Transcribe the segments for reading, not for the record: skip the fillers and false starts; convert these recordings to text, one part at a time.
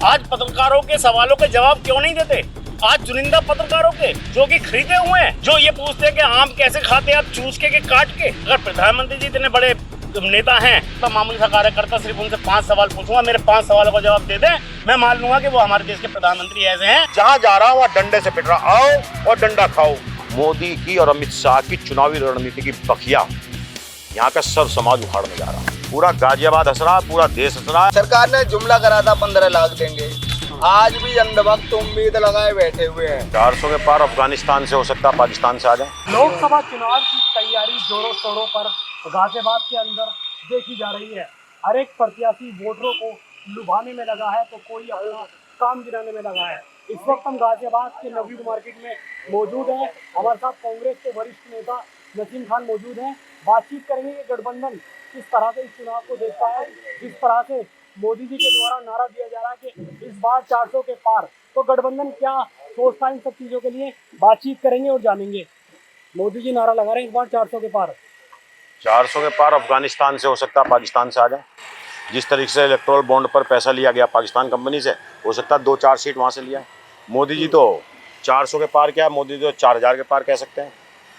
आज पत्रकारों के सवालों के जवाब क्यों नहीं देते? आज चुनिंदा पत्रकारों के जो कि खरीदे हुए हैं, जो ये पूछते हैं कि आम कैसे खाते हैं आप चूस के काट के। अगर प्रधानमंत्री जी इतने बड़े नेता हैं तो मामूली सा कार्यकर्ता सिर्फ उनसे 5 सवाल पूछूंगा, मेरे 5 सवालों का जवाब दे दें, मैं मान लूंगा कि वो हमारे देश के प्रधानमंत्री ऐसे हैं। जहां जा रहा वहां डंडे से पिट रहा, आओ और डंडा खाओ। मोदी की और अमित शाह की चुनावी रणनीति की बखिया यहाँ का सब समाज उखाड़ने जा रहा है। पूरा गाजियाबाद हंस रहा, पूरा देश हंस रहा है। सरकार ने जुमला करा था 15 लाख देंगे, आज भी अंधभक्त उम्मीद लगाए बैठे हुए हैं। 400 के पार अफगानिस्तान से हो सकता है, पाकिस्तान से आ जाए। लोकसभा चुनाव की तैयारी जोरों शोरों पर गाजियाबाद के अंदर देखी जा रही है। हर एक प्रत्याशी वोटरों को लुभाने में लगा है तो कोई अपना काम गिराने में लगा है। इस वक्त हम गाजियाबाद के नवीद मार्केट में मौजूद हैं। हमारे साथ कांग्रेस के वरिष्ठ नेता नसीम खान मौजूद हैं। बातचीत करेंगे कि गठबंधन किस तरह से इस चुनाव को देखता है, जिस तरह से मोदी जी के द्वारा नारा दिया जा रहा है कि इस बार 400 के पार, तो गठबंधन क्या सोचता है इन सब चीज़ों के लिए। बातचीत करेंगे और जानेंगे। मोदी जी नारा लगा रहे हैं इस बार 400 के पार। 400 के पार अफगानिस्तान से हो सकता है, पाकिस्तान से आ जाए। जिस तरीके से इलेक्टोरल बॉन्ड पर पैसा लिया गया पाकिस्तान कंपनी से, हो सकता है 2-4 सीट वहाँ से लिया है। मोदी जी तो 400 के पार क्या है, मोदी जी तो 4000 के पार कह सकते हैं।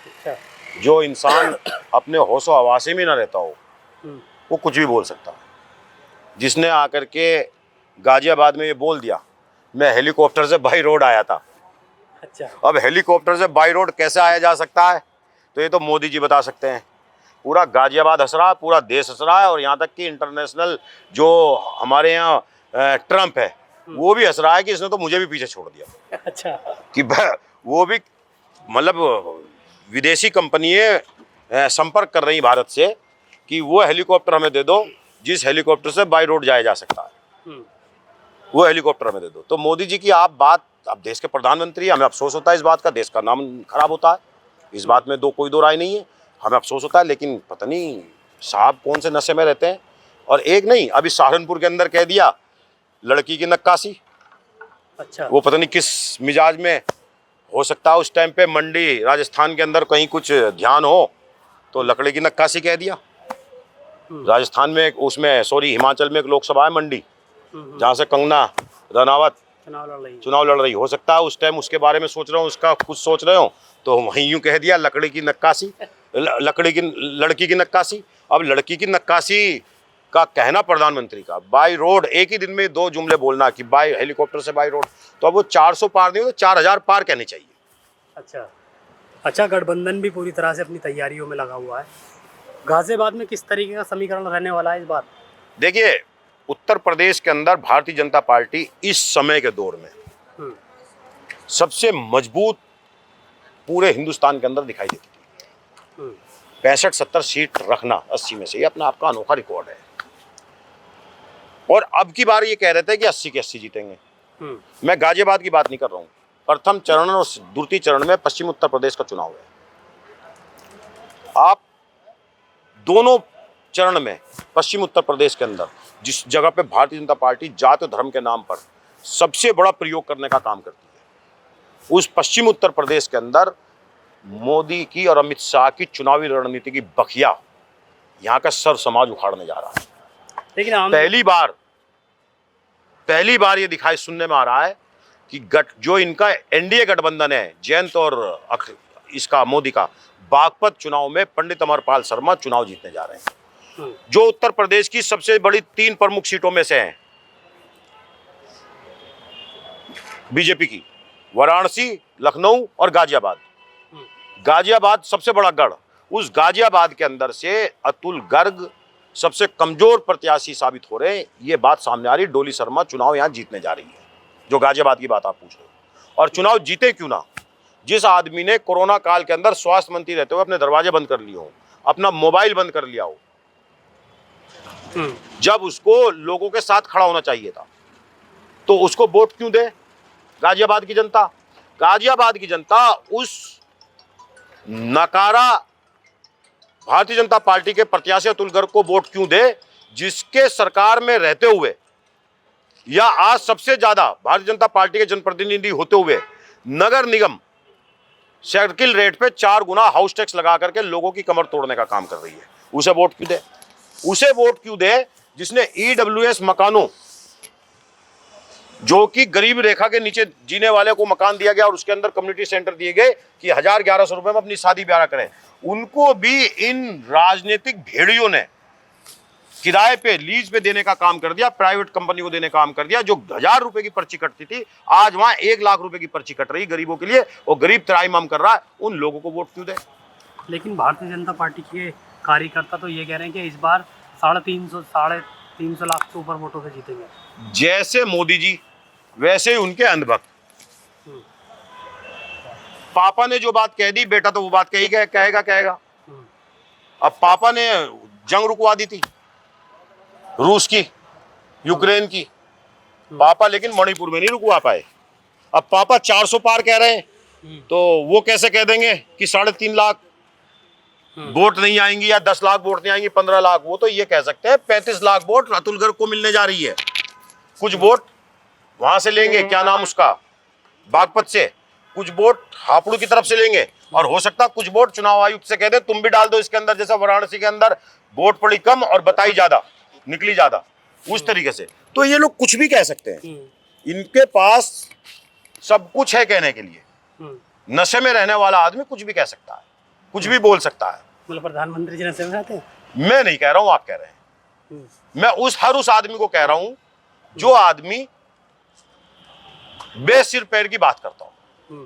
अच्छा। जो इंसान अपने होशो हवासे में न रहता हो वो कुछ भी बोल सकता है। जिसने आकर के गाजियाबाद में ये बोल दिया मैं हेलीकॉप्टर से बाई रोड आया था। अच्छा। अब हेलीकॉप्टर से बाई रोड कैसे आया जा सकता है तो ये तो मोदी जी बता सकते हैं। पूरा गाजियाबाद हंस रहा है, पूरा देश हंस रहा है, और यहाँ तक कि इंटरनेशनल जो हमारे यहाँ ट्रंप है वो भी हंस रहा है कि इसने तो मुझे भी पीछे छोड़ दिया। अच्छा। कि वो भी मतलब विदेशी कंपनियां संपर्क कर रही भारत से कि वो हेलीकॉप्टर हमें दे दो जिस हेलीकॉप्टर से बाई रोड जाया जा सकता है, वो हेलीकॉप्टर हमें दे दो। तो मोदी जी की आप बात, आप देश के प्रधानमंत्री, हमें अफसोस होता है इस बात का, देश का नाम खराब होता है, इस बात में कोई दो राय नहीं है, हमें अफसोस होता है। लेकिन पता नहीं साहब कौन से नशे में रहते हैं। और एक नहीं, अभी सहारनपुर के अंदर कह दिया लड़की की नक्काशी। अच्छा। वो पता नहीं किस मिजाज में, हो सकता है उस टाइम पे मंडी राजस्थान के अंदर कहीं कुछ ध्यान हो तो लकड़ी की नक्काशी कह दिया। राजस्थान में उसमें हिमाचल में एक लोकसभा है मंडी, जहाँ से कंगना रनावत चुनाव लड़ रही। हो सकता है उस टाइम उसके बारे में सोच रहा हूँ, उसका कुछ सोच रहे हो तो वहीं यूँ कह दिया लकड़ी की नक्काशी, लड़की की नक्काशी। अब लड़की की नक्काशी का कहना प्रधानमंत्री का, बाई रोड, एक ही दिन में 2 जुमले बोलना कि बाई हेलीकॉप्टर से बाई रोड, तो अब वो 400 पार नहीं हो तो 4000 पार कहनी चाहिए। अच्छा, गठबंधन भी पूरी तरह से अपनी तैयारियों में लगा हुआ है। गाजियाबाद में किस तरीके का समीकरण रहने वाला है इस बार? देखिए, उत्तर प्रदेश के अंदर भारतीय जनता पार्टी इस समय के दौर में सबसे मजबूत पूरे हिंदुस्तान के अंदर दिखाई देती थी। 65-70 सीट रखना 80 में से, ये अपना आपका अनोखा रिकॉर्ड है। और अब की बार ये कह रहे थे कि 80 के 80 जीतेंगे। मैं गाजियाबाद की बात नहीं कर रहा हूँ। प्रथम चरण और द्वितीय चरण में पश्चिम उत्तर प्रदेश का चुनाव है। आप दोनों चरण में पश्चिम उत्तर प्रदेश के अंदर जिस जगह पे भारतीय जनता पार्टी जाति और धर्म के नाम पर सबसे बड़ा प्रयोग करने का काम करती है, उस पश्चिम उत्तर प्रदेश के अंदर मोदी की और अमित शाह की चुनावी रणनीति की बखिया यहाँ का सर्व समाज उखाड़ने जा रहा है। लेकिन पहली बार ये दिखाई सुनने में आ रहा है कि जो इनका एनडीए गठबंधन है, जयंत और इसका मोदी का, बागपत चुनाव में पंडित अमरपाल शर्मा चुनाव जीतने जा रहे हैं, जो उत्तर प्रदेश की सबसे बड़ी 3 प्रमुख सीटों में से हैं बीजेपी की, वाराणसी, लखनऊ और गाजियाबाद। गाजियाबाद सबसे बड़ा गढ़, उस गाजियाबाद के अंदर से अतुल गर्ग सबसे कमजोर प्रत्याशी साबित हो रहे हैं। ये बात सामने आ रही, डोली शर्मा चुनाव यहाँ जीतने जा रही है, जो गाजियाबाद की बात आप पूछ रहे हो। और चुनाव जीते क्यों ना, जिस आदमी ने कोरोना काल के अंदर स्वास्थ्य मंत्री रहते हुए अपने दरवाजे बंद कर लिए हो, अपना मोबाइल बंद कर लिया हो, जब उसको लोगों के साथ खड़ा होना चाहिए था, तो उसको वोट क्यों दे गाजियाबाद की जनता? गाजियाबाद की जनता उस नकारा भारतीय जनता पार्टी के प्रत्याशी अतुल गर्ग को वोट क्यों दे, जिसके सरकार में रहते हुए या आज सबसे ज्यादा भारतीय जनता पार्टी के जनप्रतिनिधि होते हुए नगर निगम सर्किल रेट पे 4 गुना हाउस टैक्स लगा करके लोगों की कमर तोड़ने का काम कर रही है, उसे वोट क्यों दे? उसे वोट क्यों दे जिसने ईडब्ल्यूएस मकानों जो कि गरीब रेखा के नीचे जीने वाले को मकान दिया गया और उसके अंदर कम्युनिटी सेंटर दिए गए कि 1000-1100 रुपए में अपनी शादी ब्याह करें, उनको भी इन राजनीतिक भेड़ियों ने किराए पे, लीज पे देने का काम कर दिया, प्राइवेट कंपनी को देने का काम कर दिया। जो 1000 रुपए की पर्ची कटती थी, आज वहां 1 लाख रुपए की पर्ची कट रही गरीबों के लिए, और गरीब त्राहिमाम कर रहा है। उन लोगों को वोट क्यों दे? लेकिन भारतीय जनता पार्टी के कार्यकर्ता तो ये कह रहे हैं कि इस बार 350 लाख से ऊपर वोटों से जीतेंगे। जैसे मोदी जी वैसे ही उनके अंधभक्त। पापा ने जो बात कह दी, बेटा तो वो बात कहेगा। अब पापा ने जंग रुकवा दी थी रूस की, यूक्रेन की, पापा लेकिन मणिपुर में नहीं रुकवा पाए। अब पापा 400 पार कह रहे हैं, तो वो कैसे कह देंगे कि 3.5 लाख वोट नहीं आएंगी या 10 लाख वोट नहीं आएंगी, 15 लाख? वो तो ये कह सकते हैं 35 लाख वोट अतुल गर्ग को मिलने जा रही है। कुछ वोट वहां से लेंगे, क्या नाम उसका, बागपत से, कुछ वोट हापुड़ की तरफ से लेंगे, और हो सकता कुछ वोट चुनाव आयुक्त से कह दे तुम भी डाल दो इसके अंदर, जैसा वाराणसी के अंदर वोट पड़ी कम और बताई ज्यादा, निकली ज्यादा, उस तरीके से। तो ये लोग कुछ भी कह सकते हैं, इनके पास सब कुछ है कहने के लिए। नशे में रहने वाला आदमी कुछ भी कह सकता है, कुछ भी बोल सकता है। मतलब प्रधानमंत्री जी नशे में रहते हैं? मैं नहीं कह रहा हूं, आप कह रहे हैं। मैं उस आदमी को कह रहा हूं जो आदमी बेसिर पैर की बात करता हूं,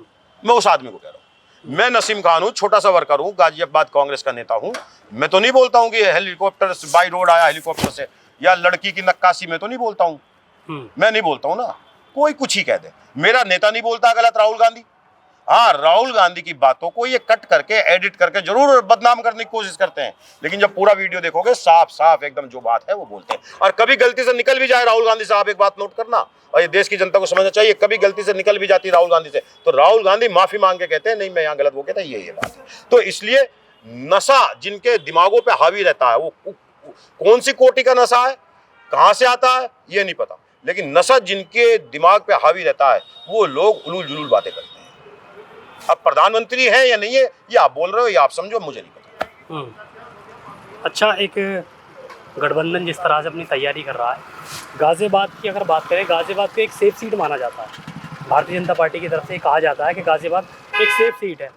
मैं उस आदमी को कह रहा हूं। मैं नसीम खान हूं, छोटा सा वर्कर हूं, गाजियाबाद कांग्रेस का नेता हूं। मैं तो नहीं बोलता हूं कि हेलीकॉप्टर बाई रोड आया हेलीकॉप्टर से, या लड़की की नक्काशी में तो नहीं बोलता हूं। मैं नहीं बोलता हूं ना, कोई कुछ ही कह दे। मेरा नेता नहीं बोलता गलत, राहुल गांधी। हाँ, राहुल गांधी की बातों को ये कट करके, एडिट करके जरूर बदनाम करने की कोशिश करते हैं, लेकिन जब पूरा वीडियो देखोगे साफ साफ एकदम जो बात है वो बोलते हैं। और कभी गलती से निकल भी जाए राहुल गांधी साहब, एक बात नोट करना, और ये देश की जनता को समझना चाहिए, कभी गलती से निकल भी जाती राहुल गांधी से, तो राहुल गांधी माफी मांग के कहते हैं नहीं मैं यहाँ गलत वो कहता है, ये बात है। तो इसलिए नशा जिनके दिमागों पर हावी रहता है, वो कौन सी कोटि का नशा है, कहाँ से आता है ये नहीं पता, लेकिन नशा जिनके दिमाग पे हावी रहता है वो लोग उलूल जुलूल बातें करते हैं। अब प्रधानमंत्री है या नहीं है ये आप बोल रहे हो या आप समझो, मुझे नहीं पता। अच्छा, एक गठबंधन जिस तरह से अपनी तैयारी कर रहा है, गाजियाबाद की अगर बात करें, गाजियाबाद को एक सेफ सीट माना जाता है। भारतीय जनता पार्टी की तरफ से कहा जाता है कि गाजियाबाद एक सेफ सीट है,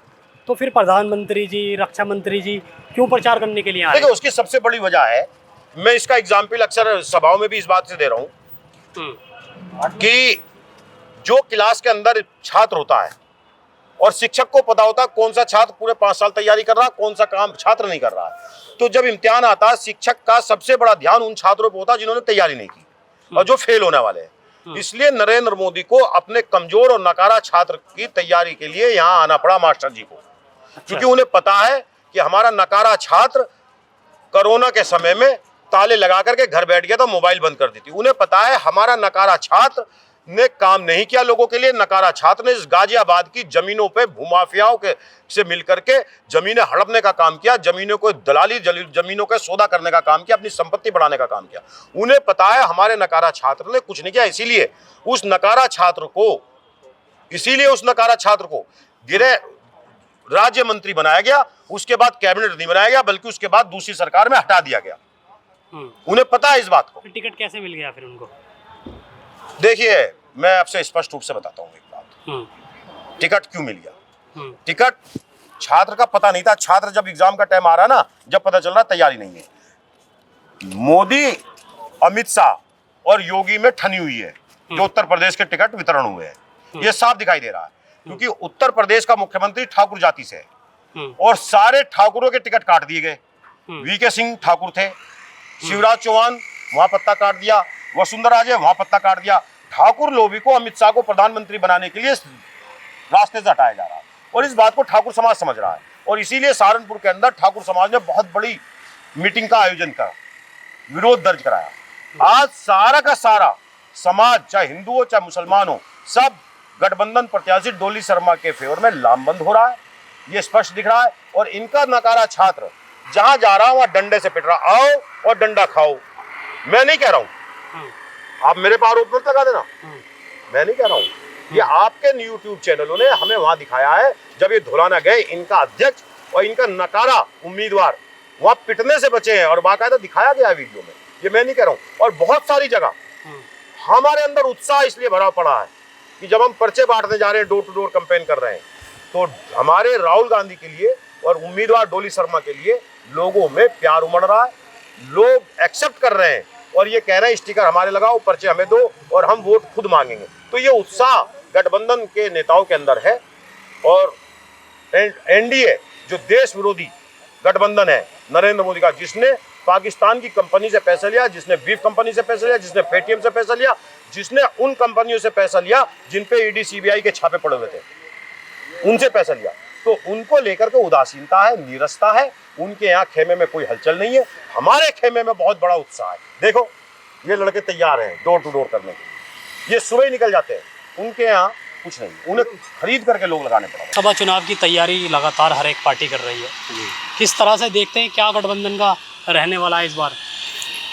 तो फिर प्रधानमंत्री जी, रक्षा मंत्री जी क्यों प्रचार करने के लिए आए? देखिए, उसकी सबसे बड़ी वजह है, मैं इसका एग्जाम्पल अक्सर सभाओं में भी इस बात से दे रहा हूं कि जो क्लास के अंदर छात्र होता है और शिक्षक को पता होता है कौन सा छात्र पूरे 5 साल तैयारी कर रहा है, कौन सा काम छात्र नहीं कर रहा है, तो जब इम्तिहान आता है शिक्षक का सबसे बड़ा ध्यान उन छात्रों पर होता है जिन्होंने तैयारी नहीं की और जो फेल होने वाले हैं। इसलिए नरेंद्र मोदी को अपने कमजोर और नकारा छात्र की तैयारी के लिए यहाँ आना पड़ा मास्टर जी को, क्योंकि उन्हें पता है कि हमारा नकारा छात्र कोरोना के समय में ताले लगा करके घर बैठ गया तो मोबाइल बंद कर दी थी। उन्हें पता है हमारा नकारा छात्र ने काम नहीं किया लोगों के लिए। नकारा छात्र ने इस गाजियाबाद की जमीनों पे भूमाफियाओं के से मिलकर के जमीनें हड़पने का काम किया, जमीनों को दलाली, जमीनों का सौदा करने का काम किया, अपनी संपत्ति बढ़ाने का काम किया। उन्हें पता है हमारे नकारा छात्र ने कुछ नहीं किया, इसीलिए उस नकारा छात्र को गृह राज्य मंत्री बनाया गया। उसके बाद कैबिनेट नहीं बनाया गया, बल्कि उसके बाद दूसरी सरकार में हटा दिया गया। उन्हें पता है इस बात को। टिकट कैसे मिल गया फिर उनको? देखिए, मैं आपसे स्पष्ट रूप से बताता हूँ एक बात। टिकट क्यों मिल गया? टिकट छात्र का पता नहीं था। छात्र जब एग्जाम का टाइम आ रहा ना, जब पता चल रहा तैयारी नहीं है, मोदी, अमित शाह और योगी में ठनी हुई है जो उत्तर प्रदेश के टिकट वितरण हुए हैं। ये साफ दिखाई दे रहा है, क्योंकि उत्तर प्रदेश का मुख्यमंत्री ठाकुर जाति से है और सारे ठाकुरों के टिकट काट दिए गए। वीके सिंह ठाकुर थे, शिवराज चौहान वहां पत्ता काट दिया, वसुंधरा राजे वहां पत्ता काट दिया। ठाकुर लोबी को अमित शाह को प्रधानमंत्री बनाने के लिए रास्ते से हटाया जा रहा है और इस बात को ठाकुर समाज समझ रहा है। और इसीलिए सहारनपुर के अंदर ठाकुर समाज ने बहुत बड़ी मीटिंग का आयोजन करा, विरोध दर्ज कराया। आज सारा का सारा समाज, चाहे हिंदू हो चाहे मुसलमान हो, सब गठबंधन प्रत्याशी डोली शर्मा के फेवर में लामबंद हो रहा है, ये स्पष्ट दिख रहा है। और इनका नकारा छात्र जहां जा रहा वहां डंडे से पिट रहा, आओ और डंडा खाओ। मैं नहीं कह रहा हूं, आप मेरे पर आरोप मत लगा देना, मैं नहीं कह रहा हूं। ये आपके यूट्यूब चैनलों ने हमें वहां दिखाया है, जब ये धुलाना गए इनका अध्यक्ष और इनका नकारा उम्मीदवार वहां पिटने से बचे हैं और बाकायदा दिखाया गया वीडियो में। ये मैं नहीं कह रहा हूं। और बहुत सारी जगह हमारे अंदर उत्साह इसलिए भरा पड़ा है कि जब हम पर्चे बांटने जा रहे हैं, डोर टू डोर कैंपेन कर रहे हैं, तो हमारे राहुल गांधी के लिए और उम्मीदवार डोली शर्मा के लिए लोगों में प्यार उमड़ रहा है। लोग एक्सेप्ट कर रहे हैं और ये कह रहे हैं स्टिकर हमारे लगाओ, पर्चे हमें दो और हम वोट खुद मांगेंगे। तो ये उत्साह गठबंधन के नेताओं के अंदर है। और एनडीए जो देश विरोधी गठबंधन है नरेंद्र मोदी का, जिसने पाकिस्तान की कंपनी से पैसा लिया, जिसने बीफ कंपनी से पैसा लिया, जिसने पेटीएम से पैसा लिया, जिसने उन कंपनियों से पैसा लिया जिन पे ईडी सीबीआई के छापे पड़े हुए थे, उनसे पैसा लिया, तो उनको लेकर के उदासीनता है, नीरसता है। उनके यहाँ खेमे में कोई हलचल नहीं है, हमारे खेमे में बहुत बड़ा उत्साह है। देखो ये लड़के तैयार हैं डोर टू डोर करने के, ये सुबह ही निकल जाते हैं, उनके यहाँ कुछ नहीं, उन्हें खरीद करके लोग लगाने पड़े। सभा चुनाव की तैयारी लगातार हर एक पार्टी कर रही है, किस तरह से देखते हैं क्या गठबंधन का रहने वाला है इस बार?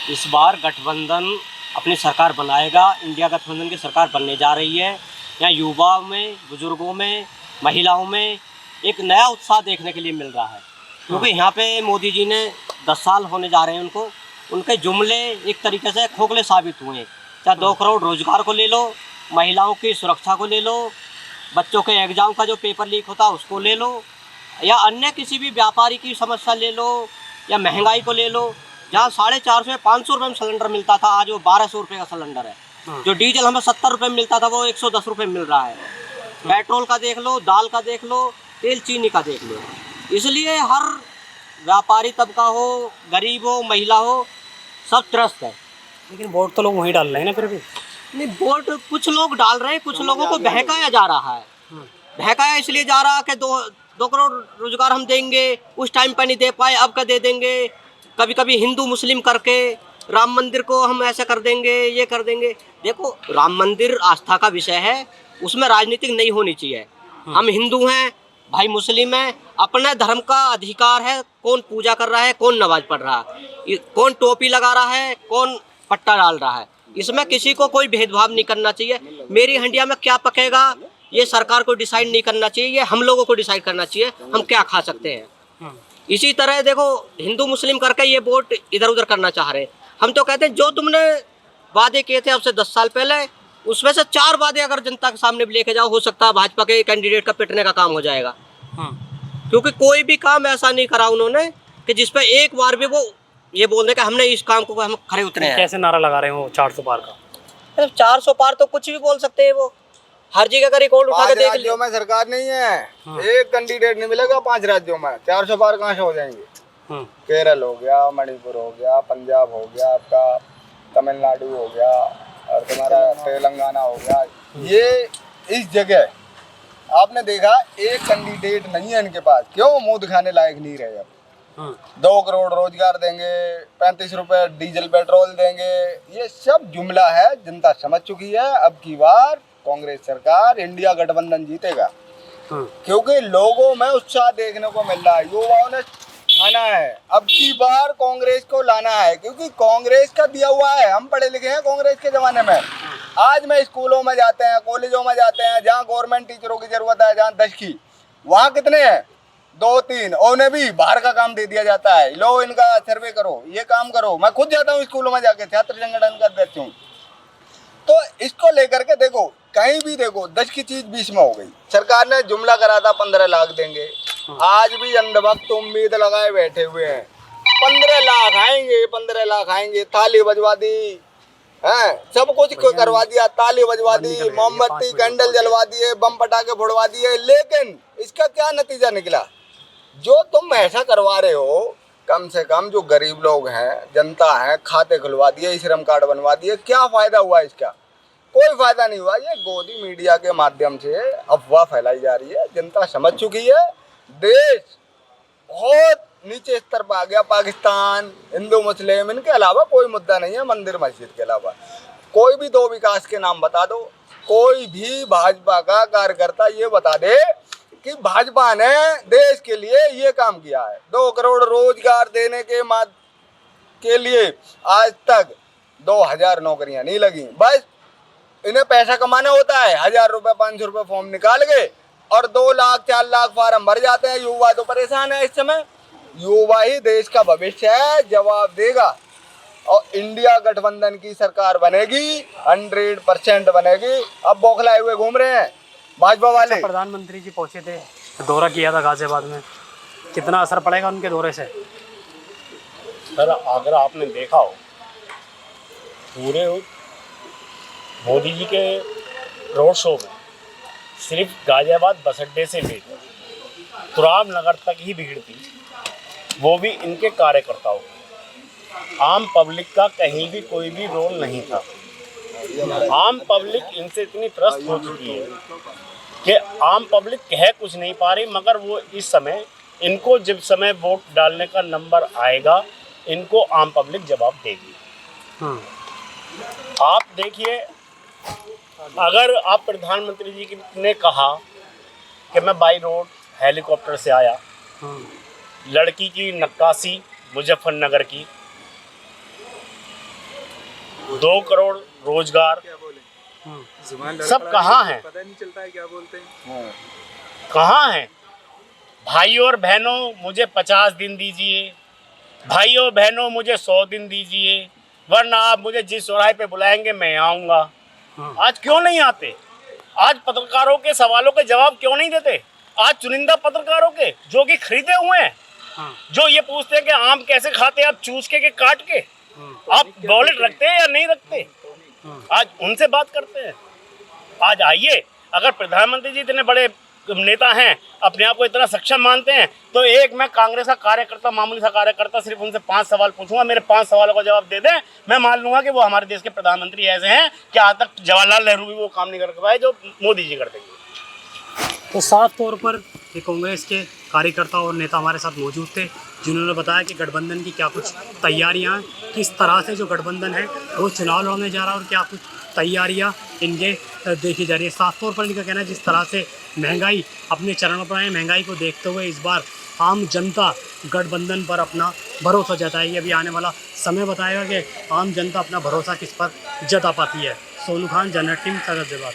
इस बार गठबंधन अपनी सरकार बनाएगा। इंडिया गठबंधन की सरकार बनने जा रही है। यहाँ युवाओं में, बुजुर्गों में, महिलाओं में एक नया उत्साह देखने के लिए मिल रहा है, क्योंकि यहाँ पे मोदी जी ने 10 साल होने जा रहे हैं उनको, उनके जुमले एक तरीके से खोखले साबित हुए। चाहे 2 करोड़ रोजगार को ले लो, महिलाओं की सुरक्षा को ले लो, बच्चों के एग्जाम का जो पेपर लीक होता है उसको ले लो, या अन्य किसी भी व्यापारी की समस्या ले लो, या महंगाई को ले लो। जहाँ 450 500 रुपये में सिलेंडर मिलता था, आज वो 1200 रुपये का सिलेंडर है। जो डीजल हमें 70 रुपये में मिलता था वो 110 रुपये मिल रहा है। पेट्रोल का देख लो, दाल का देख लो, तेल चीनी का देख लो। इसलिए हर व्यापारी तबका हो, गरीब हो, महिला हो, सब त्रस्त है। लेकिन वोट तो लोग वहीं डाल रहे हैं ना फिर भी। नहीं, वोट कुछ लोग डाल रहे हैं, कुछ लोगों को बहकाया जा रहा है। बहकाया इसलिए जा रहा है कि 2 करोड़ रोजगार हम देंगे, उस टाइम पर नहीं दे पाए, अब का दे देंगे। कभी कभी हिंदू मुस्लिम करके राम मंदिर को हम ऐसा कर देंगे, ये कर देंगे। देखो, राम मंदिर आस्था का विषय है, उसमें राजनीतिक नहीं होनी चाहिए। हम हिंदू हैं, भाई मुस्लिम है, अपने धर्म का अधिकार है। कौन पूजा कर रहा है, कौन नमाज पढ़ रहा है, कौन टोपी लगा रहा है, कौन पट्टा डाल रहा है, इसमें किसी को कोई भेदभाव नहीं करना चाहिए। मेरी हंडिया में क्या पकेगा ये सरकार को डिसाइड नहीं करना चाहिए, ये हम लोगों को डिसाइड करना चाहिए हम क्या खा सकते हैं। इसी तरह देखो, हिंदू मुस्लिम करके ये वोट इधर उधर करना चाह रहे हैं। हम तो कहते हैं जो तुमने वादे किए थे अब से 10 साल पहले, उसमें से 4 वादे अगर जनता के सामने लेके जाओ, हो सकता है भाजपा के कैंडिडेट का पिटने का काम हो जाएगा। क्योंकि कोई भी काम ऐसा नहीं करा उन्होंने कि जिसपे एक बार भी वो ये बोल दे कि हमने इस काम को हम खड़े उतरे हैं। कैसे नारा लगा रहे हो 400 पार का? 400 पार तो कुछ भी बोल सकते हैं, वो हर जगह का रिकॉर्ड उठा के देख राज्यों में सरकार नहीं है, एक कैंडिडेट नहीं मिलेगा 5 राज्यों में। 400 पार कहाँ से हो जाएंगे? केरल हो गया, मणिपुर हो गया, पंजाब हो गया, आपका तमिलनाडु हो गया, और तुम्हारा तेलंगाना हो गया। ये इस जगह आपने देखा एक कैंडिडेट नहीं है इनके पास। क्यों? मुंह दिखाने लायक नहीं रहे। अब 2 करोड़ रोजगार देंगे, 35 रुपए डीजल पेट्रोल देंगे, ये सब जुमला है, जनता समझ चुकी है। अब की बार कांग्रेस सरकार, इंडिया गठबंधन जीतेगा, क्योंकि लोगों में उत्साह देखने को मिल रहा है। युवाओं ने खाना है, अब की बार कांग्रेस को लाना है, क्योंकि कांग्रेस का दिया हुआ है। हम पढ़े लिखे हैं कांग्रेस के जमाने में। आज में स्कूलों में जाते हैं, कॉलेजों में जाते हैं, जहाँ गवर्नमेंट टीचरों की जरूरत है, जहाँ 10 की, वहाँ कितने हैं? 2-3, और उन्हें भी बाहर का काम दे दिया जाता है। लो इनका सर्वे करो, ये काम करो। मैं खुद जाता हूँ स्कूलों में जाके, छात्र संगठन का अध्यक्ष हूँ। तो इसको लेकर के देखो, कहीं भी देखो 10 की चीज 20 में हो गई। सरकार ने जुमला करा था 15 लाख देंगे, आज भी अंधभक्त उम्मीद लगाए बैठे हुए हैं। 15 लाख आएंगे, 15 लाख आएंगे, थाली बजवा दी है, सब कुछ करवा दिया, ताली बजवा दी, मोमबत्ती कैंडल जलवा दिए, बम पटाखे फोड़वा दिए। लेकिन इसका क्या नतीजा निकला? जो तुम ऐसा करवा रहे हो, कम से कम जो गरीब लोग हैं, जनता है, खाते खुलवा दिए, श्रम कार्ड बनवा दिए, क्या फायदा हुआ इसका? कोई फायदा नहीं हुआ। ये गोदी मीडिया के माध्यम से अफवाह फैलाई जा रही है। जनता समझ चुकी है, देश बहुत नीचे स्तर पर आ गया। पाकिस्तान, हिंदू मुस्लिम, इनके अलावा कोई मुद्दा नहीं है। मंदिर मस्जिद के अलावा कोई भी 2 विकास के नाम बता दो, कोई भी भाजपा का कार्यकर्ता ये बता दे कि भाजपा ने देश के लिए ये काम किया है। 2 करोड़ रोजगार देने के लिए आज तक 2000 नौकरियां नहीं लगी। बस इन्हें पैसा कमाना होता है, 1000 रुपये 500 रुपये फॉर्म निकाल के, और 2 लाख 4 लाख फार्म भर जाते हैं। युवा तो परेशान है इस समय। युवा ही देश का भविष्य है, जवाब देगा। और इंडिया गठबंधन की सरकार बनेगी, 100% बनेगी। अब बौखलाए हुए घूम रहे हैं भाजपा वाले। प्रधानमंत्री जी पहुंचे थे, दौरा किया था गाजियाबाद में, कितना असर पड़ेगा उनके दौरे से? सर अगर आपने देखा हो पूरे मोदी जी के रोड शो में सिर्फ गाजियाबाद बस अड्डे से लेकर तुराब नगर तक ही भीड़ थी, वो भी इनके कार्यकर्ताओं की। आम पब्लिक का कहीं भी कोई भी रोल नहीं था। आम पब्लिक इनसे इतनी त्रस्त हो चुकी है कि आम पब्लिक कह कुछ नहीं पा रही, मगर वो इस समय इनको जब समय वोट डालने का नंबर आएगा इनको आम पब्लिक जवाब देगी। आप देखिए, अगर आप प्रधानमंत्री जी ने कहा कि मैं बाई रोड हेलीकॉप्टर से आया, लड़की की नक्काशी मुजफ्फरनगर की, 2 करोड़ रोजगार, सब कहाँ हैं? पता नहीं चलता है क्या बोलते हैं। कहाँ हैं? भाइयों और बहनों मुझे 50 दिन दीजिए, भाइयों बहनों मुझे 100 दिन दीजिए, वरना आप मुझे जिस चौराहे पे बुलाएंगे मैं आऊँगा। आज क्यों नहीं आते? आज पत्रकारों के सवालों के जवाब क्यों नहीं देते? आज चुनिंदा पत्रकारों के जो कि खरीदे हुए हैं, जो ये पूछते हैं कि आम कैसे खाते हैं आप, चूस के काट के, आप वॉलेट रखते हैं या नहीं रखते, आज उनसे बात करते हैं। आज आइए, अगर प्रधानमंत्री जी इतने बड़े नेता हैं, अपने आप को इतना सक्षम मानते हैं, तो एक मैं कांग्रेस का कार्यकर्ता, मामूली सा कार्यकर्ता, सिर्फ उनसे 5 सवाल पूछूंगा, मेरे 5 सवालों का जवाब दे दें, मैं मान लूंगा कि वो हमारे देश के प्रधानमंत्री ऐसे हैं कि आज तक जवाहरलाल नेहरू भी वो काम नहीं कर पाए जो मोदी जी करते हैं। तो साफ तौर पर ये कांग्रेस के कार्यकर्ता और नेता हमारे साथ मौजूद थे, जिन्होंने बताया कि गठबंधन की क्या कुछ तैयारियां हैं, किस तरह से जो गठबंधन है वो चुनाव लड़ने जा रहा है और क्या कुछ तैयारियां इनके देखी जा रही है। साफ तौर पर इनका कहना है जिस तरह से महंगाई अपने चरणों पर है, महंगाई को देखते हुए इस बार आम जनता गठबंधन पर अपना भरोसा जताएगी। अभी आने वाला समय बताएगा कि आम जनता अपना भरोसा किस पर जता पाती है। सोनू खान, जनरल टीम, सदर।